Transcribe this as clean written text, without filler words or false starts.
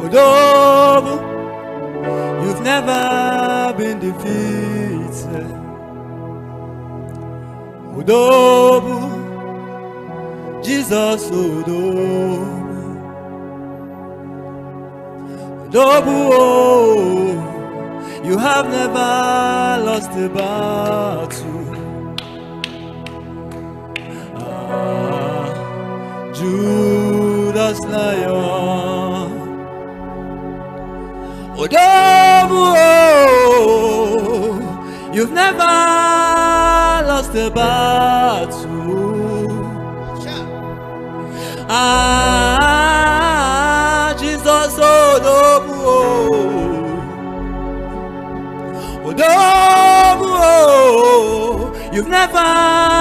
Odogwu, you've never been defeated. Odogwu, Jesus Odogwu. Odogwu, oh, you have never lost a battle. Judas Lion. Odogwu, oh, you've never lost a battle. Jesus Odogwu, oh, Odogwu, oh, you've never